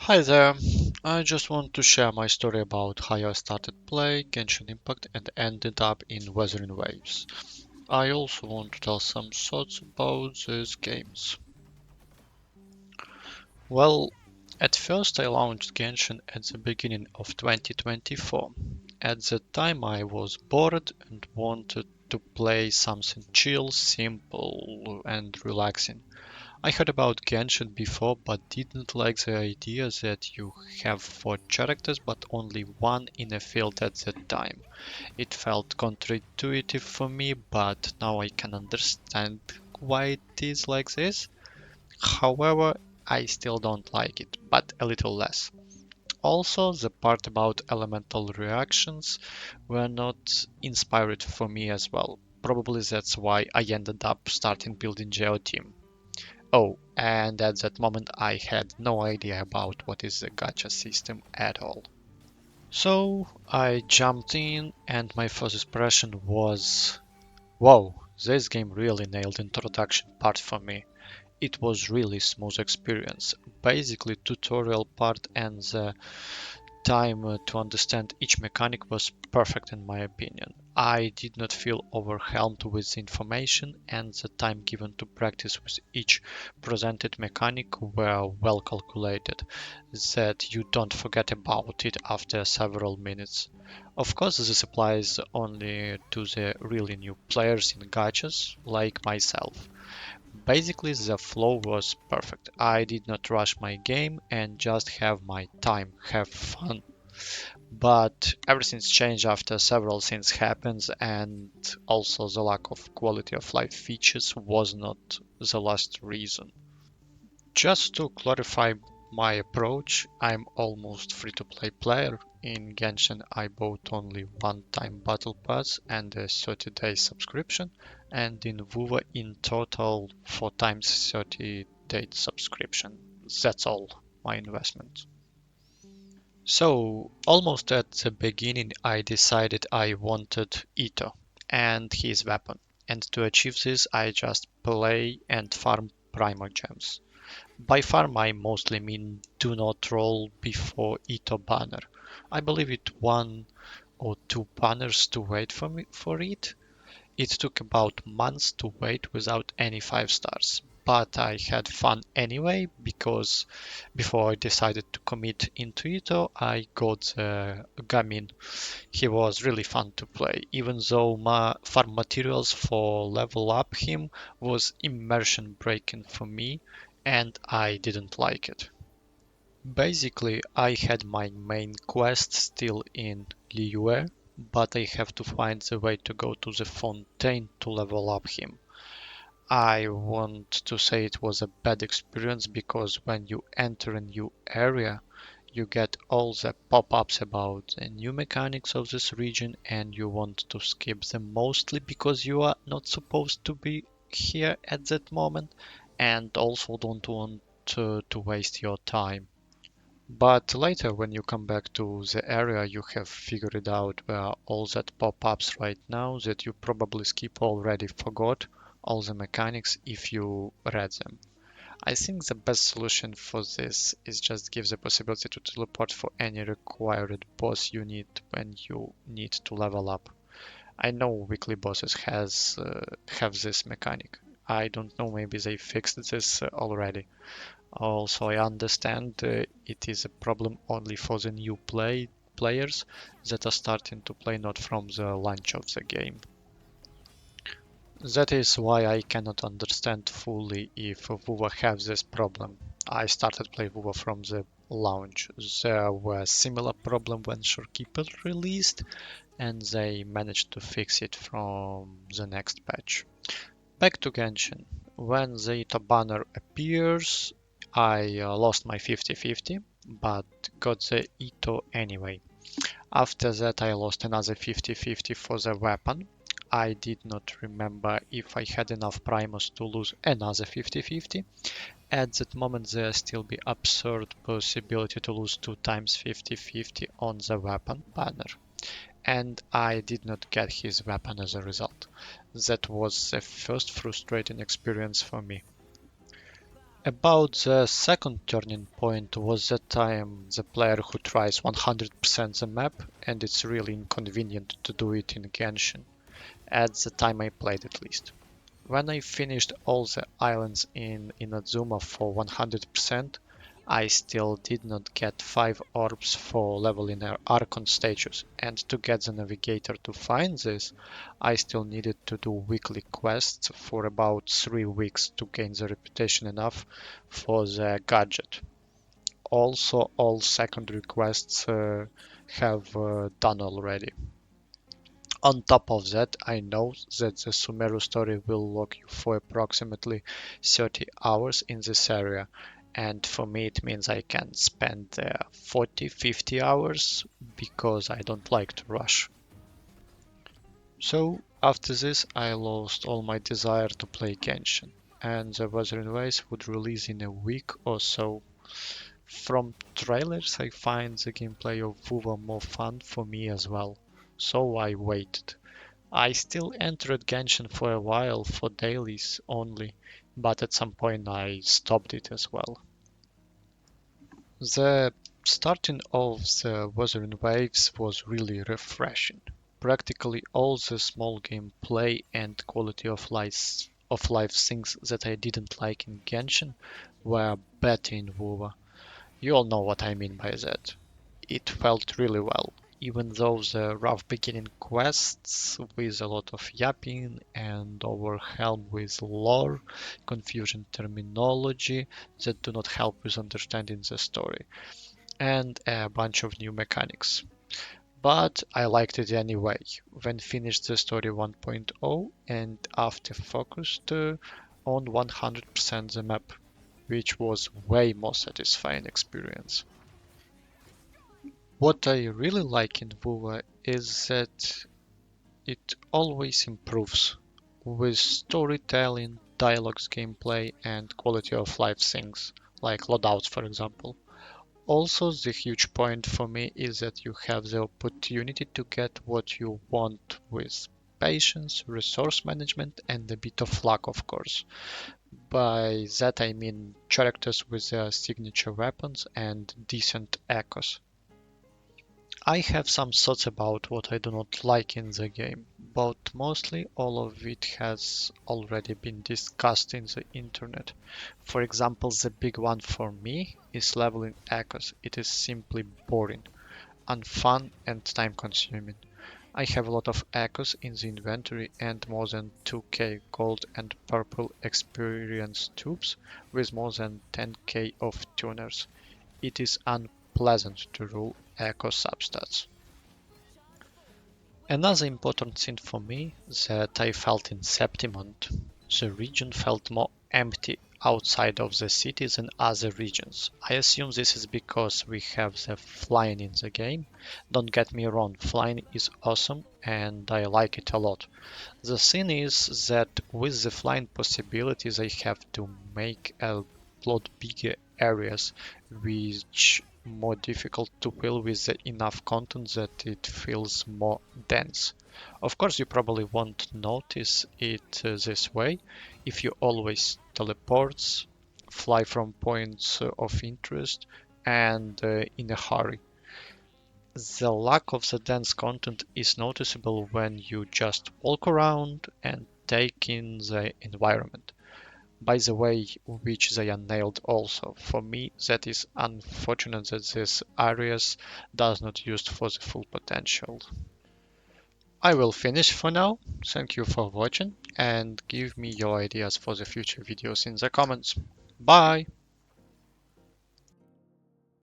Hi there. I just want to share my story about how I started playing Genshin Impact and ended up in Wuthering Waves. I also want to tell some thoughts about these games. Well, at first I launched Genshin at the beginning of 2024. At the time I was bored and wanted to play something chill, simple and relaxing. I heard about Genshin before, but didn't like the idea that you have four characters but only one in a field at that time. It felt counterintuitive for me, but now I can understand why it is like this. However, I still don't like it, but a little less. Also, the part about elemental reactions were not inspired for me as well. Probably that's why I ended up starting building Geo team. Oh, and at that moment I had no idea about what is the gacha system at all. So I jumped in and my first impression was, wow, this game really nailed the introduction part for me. It was really smooth experience, basically tutorial part and the time to understand each mechanic was perfect in my opinion. I did not feel overwhelmed with information, and the time given to practice with each presented mechanic were well calculated, that you don't forget about it after several minutes. Of course, this applies only to the really new players in gachas like myself. Basically, the flow was perfect. I did not rush my game and just have my time, have fun. But everything's changed after several things happened, and also the lack of quality of life features was not the last reason. Just to clarify my approach, I'm almost free-to-play player. In Genshin, I bought only one-time battle pass and a 30-day subscription, and in WoW in total 4 times 30-day subscription. That's all my investment. So, almost at the beginning, I decided I wanted Ito and his weapon. And to achieve this, I just play and farm Primal Gems. By farm, I mostly mean do not roll before Ito banner. I believe it 1 or 2 banners to wait for it. It took about months to wait without any 5 stars, but I had fun anyway because before I decided to commit into it, I got Gamin. He was really fun to play, even though my farm materials for level up him was immersion breaking for me and I didn't like it. Basically, I had my main quest still in Liyue, but I have to find the way to go to the Fontaine to level up him. I want to say it was a bad experience because when you enter a new area, you get all the pop-ups about the new mechanics of this region and you want to skip them mostly because you are not supposed to be here at that moment and also don't want to waste your time. But later, when you come back to the area, you have figured out where all that pop-ups right now that you probably skip already forgot all the mechanics if you read them. I think the best solution for this is just give the possibility to teleport for any required boss you need when you need to level up. I know weekly bosses have this mechanic. I don't know, maybe they fixed this already. Also, I understand it is a problem only for the new players that are starting to play not from the launch of the game. That is why I cannot understand fully if WoW has this problem. I started playing WoW from the launch. There were similar problem when Shorekeeper released, and they managed to fix it from the next patch. Back to Genshin. When the Ito banner appears, I lost my 50-50, but got the Ito anyway. After that, I lost another 50-50 for the weapon. I did not remember if I had enough primos to lose another 50-50. At that moment, there still be absurd possibility to lose 2 times 50-50 on the weapon banner. And I did not get his weapon as a result. That was the first frustrating experience for me. About the second turning point was the time the player who tries 100% the map, and it's really inconvenient to do it in Genshin, at the time I played at least. When I finished all the islands in Inazuma for 100%, I still did not get 5 orbs for leveling Archon stages, and to get the navigator to find this, I still needed to do weekly quests for about 3 weeks to gain the reputation enough for the gadget. Also, all secondary quests have done already. On top of that, I know that the Sumeru story will lock you for approximately 30 hours in this area, and for me it means I can spend 40-50 hours because I don't like to rush. So after this I lost all my desire to play Genshin, and the Wuthering Waves would release in a week or so. From trailers I find the gameplay of WoW more fun for me as well, so I waited. I still entered Genshin for a while for dailies only, but at some point I stopped it as well. The starting of the Wuthering Waves was really refreshing. Practically all the small gameplay and quality of life things that I didn't like in Genshin were better in WoW. You all know what I mean by that. It felt really well, even though the rough beginning quests with a lot of yapping and overwhelm with lore, confusing terminology that do not help with understanding the story, and a bunch of new mechanics. But I liked it anyway. When finished the story 1.0 and after focused on 100% the map, which was way more satisfying experience. What I really like in WoW is that it always improves with storytelling, dialogues, gameplay, and quality of life things, like loadouts, for example. Also, the huge point for me is that you have the opportunity to get what you want with patience, resource management, and a bit of luck, of course. By that I mean characters with their signature weapons and decent echoes. I have some thoughts about what I do not like in the game, but mostly all of it has already been discussed in the internet. For example, the big one for me is leveling echoes. It is simply boring, unfun, and time consuming. I have a lot of echoes in the inventory and more than 2k gold and purple experience tubes with more than 10k of tuners. It is unpleasant to rule echo substats. Another important thing for me that I felt in Septimont, the region felt more empty outside of the city than other regions. I assume this is because we have the flying in the game. Don't get me wrong, flying is awesome and I like it a lot. The thing is that with the flying possibilities I have to make a lot bigger areas which more difficult to fill with enough content that it feels more dense. Of course, you probably won't notice it this way if you always teleports, fly from points of interest, and in a hurry. The lack of the dense content is noticeable when you just walk around and take in the environment. By the way, which they are nailed also. For me, that is unfortunate that this areas does not used for the full potential. I will finish for now. Thank you for watching and give me your ideas for the future videos in the comments. Bye!